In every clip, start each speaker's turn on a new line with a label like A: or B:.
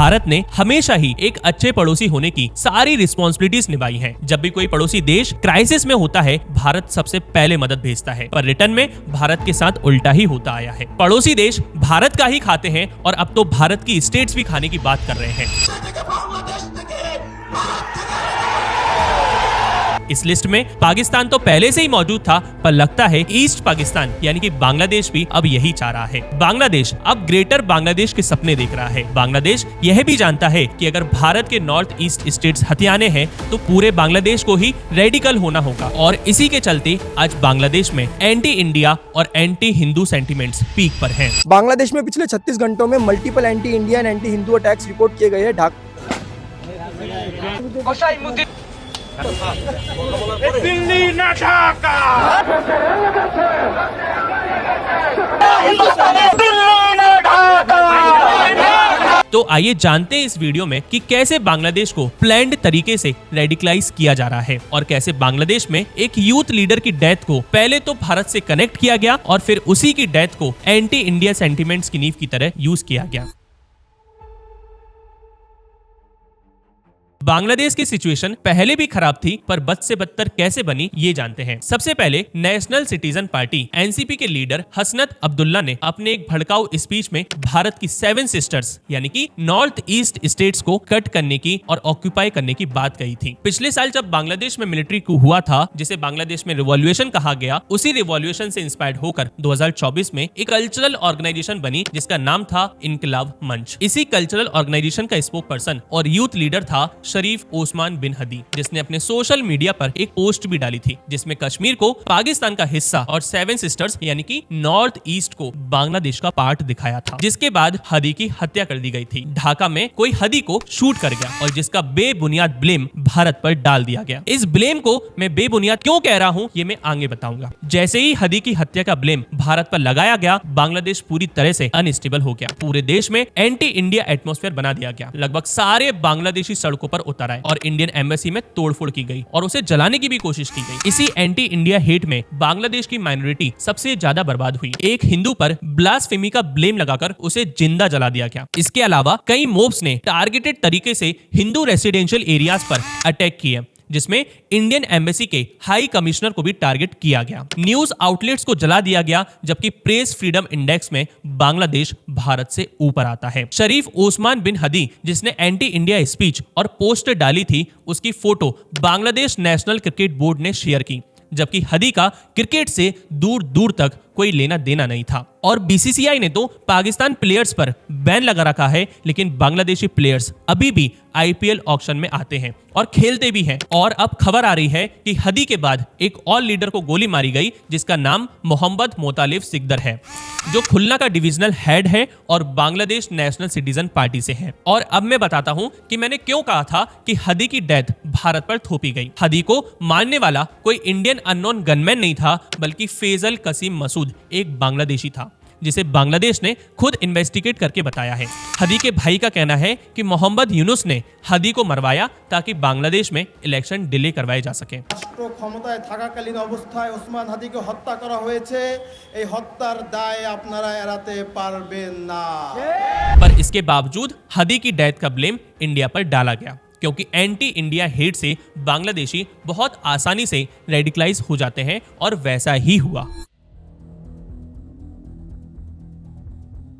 A: भारत ने हमेशा ही एक अच्छे पड़ोसी होने की सारी रिस्पॉन्सिबिलिटीज निभाई हैं। जब भी कोई पड़ोसी देश क्राइसिस में होता है, भारत सबसे पहले मदद भेजता है, पर रिटर्न में भारत के साथ उल्टा ही होता आया है। पड़ोसी देश भारत का ही खाते हैं और अब तो भारत की स्टेट्स भी खाने की बात कर रहे हैं। इस लिस्ट में पाकिस्तान तो पहले से ही मौजूद था, पर लगता है ईस्ट पाकिस्तान यानी कि बांग्लादेश भी अब यही चाह रहा है। बांग्लादेश अब ग्रेटर बांग्लादेश के सपने देख रहा है। बांग्लादेश यह भी जानता है कि अगर भारत के नॉर्थ ईस्ट स्टेट्स हथियाने हैं तो पूरे बांग्लादेश को ही रेडिकल होना होगा, और इसी के चलते आज बांग्लादेश में एंटी इंडिया और एंटी हिंदू सेंटिमेंट्स पीक पर हैं।
B: बांग्लादेश में पिछले 36 घंटों में multiple anti Indian anti Hindu attacks report किए गए हैं।
C: दिल्ली ना ढाका,
A: तो आइए जानते हैं इस वीडियो में कि कैसे बांग्लादेश को प्लान्ड तरीके से रेडिकलाइज किया जा रहा है और कैसे बांग्लादेश में एक यूथ लीडर की डेथ को पहले तो भारत से कनेक्ट किया गया और फिर उसी की डेथ को एंटी इंडिया सेंटिमेंट्स की नींव की तरह यूज किया गया। बांग्लादेश की सिचुएशन पहले भी खराब थी, पर बद से बदतर कैसे बनी ये जानते हैं। सबसे पहले नेशनल सिटीजन पार्टी एनसीपी के लीडर हसनत अब्दुल्ला ने अपने एक भड़काऊ स्पीच में भारत की 7 सिस्टर्स यानी कि नॉर्थ ईस्ट स्टेट्स को कट करने की और ऑक्यूपाई करने की बात कही थी। पिछले साल जब बांग्लादेश में मिलिट्री कू हुआ था, जिसे बांग्लादेश में रिवॉल्यूशन कहा गया, उसी रिवॉल्यूशन से इंस्पायर्ड होकर 2024 में एक कल्चरल ऑर्गेनाइजेशन बनी जिसका नाम था इनकलाब मंच। इसी कल्चरल ऑर्गेनाइजेशन का स्पोक पर्सन और यूथ लीडर था शरीफ ओस्मान बिन हदी, जिसने अपने सोशल मीडिया पर एक पोस्ट भी डाली थी जिसमें कश्मीर को पाकिस्तान का हिस्सा और 7 सिस्टर्स यानी कि नॉर्थ ईस्ट को बांग्लादेश का पार्ट दिखाया था। जिसके बाद हदी की हत्या कर दी गई थी। ढाका में कोई हदी को शूट कर गया और जिसका बेबुनियाद ब्लेम भारत पर डाल दिया गया। इस ब्लेम को मैं बेबुनियाद क्यों कह रहा हूँ ये मैं आगे बताऊंगा। जैसे ही हदी की हत्या का ब्लेम भारत पर लगाया गया, बांग्लादेश पूरी तरह से अनस्टेबल हो गया। पूरे देश में एंटी इंडिया एटमॉस्फेयर बना दिया गया। लगभग सारे बांग्लादेशी सड़कों पर उतर आए और इंडियन एम्बेसी में तोड़फोड़ की गई और उसे जलाने की भी कोशिश की गई। इसी एंटी इंडिया हेट में बांग्लादेश की माइनॉरिटी सबसे ज्यादा बर्बाद हुई। एक हिंदू पर ब्लास्फेमी का ब्लेम लगाकर उसे जिंदा जला दिया गया। इसके अलावा कई मॉब्स ने टारगेटेड तरीके से हिंदू रेसिडेंशियल एरियाज पर अटैक किए, जिसमें इंडियन एम्बेसी के हाई कमिश्नर को भी टारगेट किया गया। न्यूज आउटलेट्स को जला दिया गया, जबकि प्रेस फ्रीडम इंडेक्स में बांग्लादेश भारत से ऊपर आता है। शरीफ ओस्मान बिन हदी, जिसने एंटी इंडिया स्पीच और पोस्टर डाली थी, उसकी photo Bangladesh national cricket board ने शेयर की, जबकि हदी का क्रिकेट से दूर दूर तक कोई लेना देना नहीं था। और बीसीसीआई ने तो पाकिस्तान प्लेयर्स पर बैन लगा रखा है, लेकिन बांग्लादेशी प्लेयर्स अभी भी आईपीएल ऑक्शन में आते हैं और खेलते भी हैं। और अब खबर आ रही है कि हदी के बाद एक और लीडर को गोली मारी गई, जिसका नाम मोहम्मद मोतालिब सिकदर है, जो खुलना का डिविजनल हेड है और बांग्लादेश नेशनल सिटीजन पार्टी से है। और अब मैं बताता हूं कि मैंने क्यों कहा था कि हदी की डेथ भारत पर थोपी गई। हदी को मारने वाला कोई इंडियन अननोन गनमैन नहीं था, बल्कि फैजल कसीम मसूद एक बांग्लादेशी था, जिसे बांग्लादेश ने खुद इन्वेस्टिगेट करके बताया है। हदी के भाई का कहना है कि मोहम्मद यूनुस ने हदी को मरवाया ताकि बांग्लादेश में इलेक्शन डिले करवाए जा सके।
D: राष्ट्र क्षमताয় থাকাকালীন অবস্থায় ওসমান হাদিকে হত্যা করা হয়েছে। এই হত্যার দায় আপনারা এড়াতে পারবেন না।
A: पर इसके बावजूद हदी की डेथ का ब्लेम इंडिया पर डाला गया, क्योंकि एंटी इंडिया हेट से बांग्लादेशी बहुत आसानी से रेडिकलाइज हो जाते हैं और वैसा ही हुआ।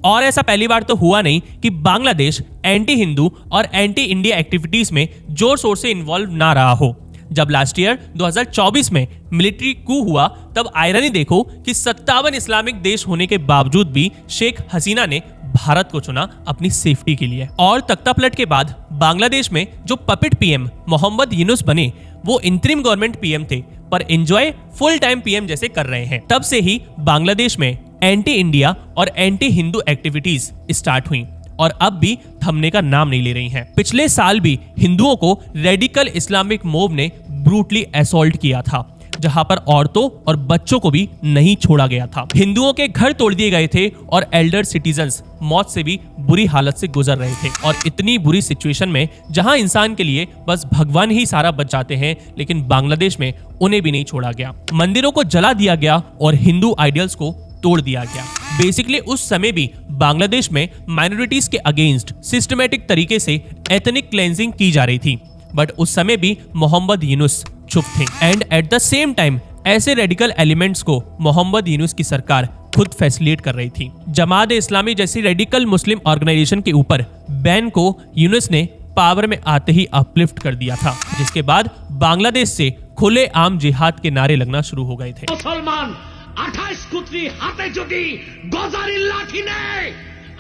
A: और ऐसा पहली बार तो हुआ नहीं कि बांग्लादेश एंटी हिंदू और एंटी इंडिया एक्टिविटीज में जोर शोर से इन्वॉल्व ना रहा हो। जब लास्ट ईयर 2024 में मिलिट्री कू हुआ, तब आयरनी देखो कि 57 इस्लामिक देश होने के बावजूद भी शेख हसीना ने भारत को चुना अपनी सेफ्टी के लिए। और तख्तापलट के बाद बांग्लादेश में जो पपेट पीएम मोहम्मद यूनुस बने, वो इंतरिम गवर्नमेंट पीएम थे, पर एंजॉय फुल टाइम पीएम जैसे कर रहे हैं। तब से ही बांग्लादेश में एंटी इंडिया और एंटी हिंदू एक्टिविटीज स्टार्ट हुई और अब भी थमने का नाम नहीं ले रही हैं। पिछले साल भी हिंदुओं को रेडिकल इस्लामिक मोब ने ब्रूटली असॉल्ट किया था, जहां पर औरतों और बच्चों को भी नहीं छोड़ा गया था। हिंदुओं के घर तोड़ दिए गए थे और एल्डर सिटीजन्स मौत से भी बुरी हालत से गुजर रहे थे। और इतनी बुरी सिचुएशन में जहां इंसान के लिए बस भगवान ही सारा बच जाते हैं, लेकिन बांग्लादेश में उन्हें भी नहीं छोड़ा गया। मंदिरों को जला दिया गया और हिंदू आइडियल्स को तोड़ दिया गया। बेसिकली उस समय भी बांग्लादेश में माइनॉरिटीज के अगेंस्ट सिस्टमैटिक तरीके से एथनिक क्लेंजिंग की जा रही थी, बट उस समय भी मोहम्मद यूनुस चुप थे। And at the same time ऐसे रेडिकल एलिमेंट्स को मोहम्मद यूनुस की सरकार खुद फैसिलिटेट कर रही थी। जमात इस्लामी जैसी रेडिकल मुस्लिम ऑर्गेनाइजेशन के ऊपर बैन को यूनुस ने पावर में आते ही अपलिफ्ट कर दिया था, जिसके बाद बांग्लादेश से खुले आम जिहाद के नारे लगना शुरू हो गए थे।
C: मुसलमान 28 कुत्री हाथे जुटी गजारी लाठी ने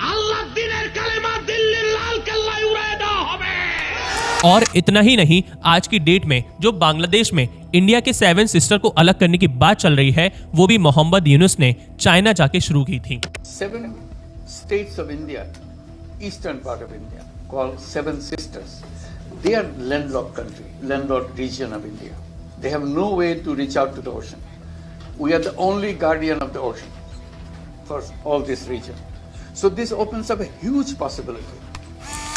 C: আল্লাহ দিনের কালেমা দিল্লির লাল কেল্লায় উড়িয়ে দেওয়া হবে।
A: और इतना ही नहीं, आज की डेट में जो बांग्लादेश में इंडिया के 7 सिस्टर को अलग करने की बात चल रही है, वो भी मोहम्मद यूनुस ने चाइना जाके शुरू की थी।
E: 7 states of India, eastern part of India, called 7 sisters. They are landlocked country, landlocked region of India. They have no way to reach out to the ocean. We are the only guardian of the ocean for all this region. So this opens up a huge possibility.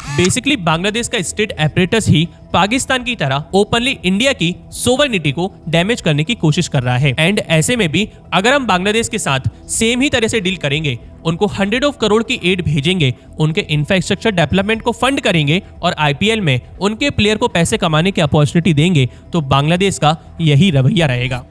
A: Basically Bangladesh का state apparatus ही पाकिस्तान की तरह openly India की sovereignty को damage करने की कोशिश कर रहा है। एंड ऐसे में भी अगर हम बांग्लादेश के साथ सेम ही तरह से डील करेंगे, उनको 100 करोड़ की एड भेजेंगे, उनके इंफ्रास्ट्रक्चर डेवलपमेंट को फंड करेंगे और आईपीएल में उनके प्लेयर को पैसे कमाने की अपॉर्चुनिटी देंगे, तो बांग्लादेश का यही रवैया रहेगा।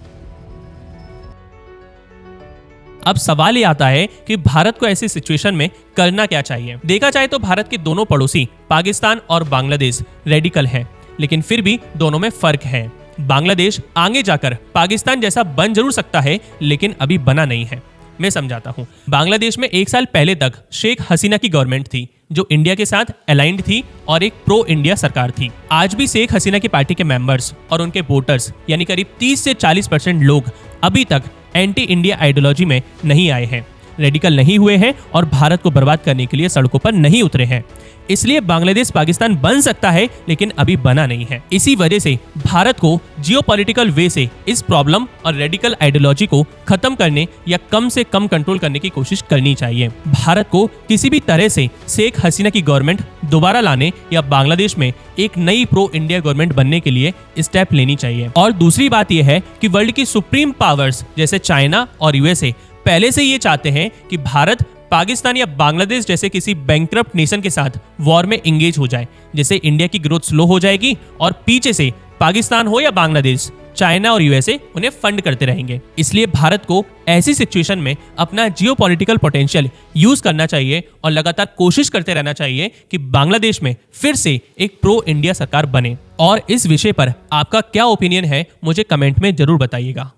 A: अब सवाल ये आता है कि भारत को ऐसी सिचुएशन में करना क्या चाहिए। देखा जाए तो भारत के दोनों पड़ोसी पाकिस्तान और बांग्लादेश रेडिकल हैं, लेकिन फिर भी दोनों में फर्क है। बांग्लादेश आगे जाकर पाकिस्तान जैसा बन जरूर सकता है, लेकिन अभी बना नहीं है। मैं समझाता हूँ। बांग्लादेश में 1 साल पहले तक शेख हसीना की गवर्नमेंट थी, जो इंडिया के साथ अलाइंड थी और एक प्रो इंडिया सरकार थी। आज भी शेख हसीना की पार्टी के मेंबर्स और उनके वोटर्स यानी करीब 30 से 40% लोग अभी तक एंटी इंडिया आइडियोलॉजी में नहीं आए हैं, रेडिकल नहीं हुए हैं और भारत को बर्बाद करने के लिए सड़कों पर नहीं उतरे हैं। इसलिए बांग्लादेश पाकिस्तान बन सकता है, लेकिन अभी बना नहीं है। इसी वजह से भारत को जियोपॉलिटिकल वे से इस प्रॉब्लम और रेडिकल आइडियोलॉजी को खत्म करने या कम से कम कंट्रोल करने की कोशिश करनी चाहिए। भारत को किसी भी तरह से शेख हसीना की गवर्नमेंट दोबारा लाने या बांग्लादेश में एक नई प्रो इंडिया गवर्नमेंट बनने के लिए स्टेप लेनी चाहिए। और दूसरी बात यह है कि वर्ल्ड की सुप्रीम पावर्स जैसे चाइना और यूएसए पहले से ये चाहते हैं कि भारत पाकिस्तान या बांग्लादेश जैसे किसी बैंकरप्ट नेशन के साथ वॉर में इंगेज हो जाए, जिससे इंडिया की ग्रोथ स्लो हो जाएगी और पीछे से पाकिस्तान हो या बांग्लादेश, चाइना और यूएसए उन्हें फंड करते रहेंगे। इसलिए भारत को ऐसी सिचुएशन में अपना जियोपॉलिटिकल पोटेंशियल यूज करना चाहिए और लगातार कोशिश करते रहना चाहिए कि बांग्लादेश में फिर से एक प्रो इंडिया सरकार बने। और इस विषय पर आपका क्या ओपिनियन है, मुझे कमेंट में जरूर बताइएगा।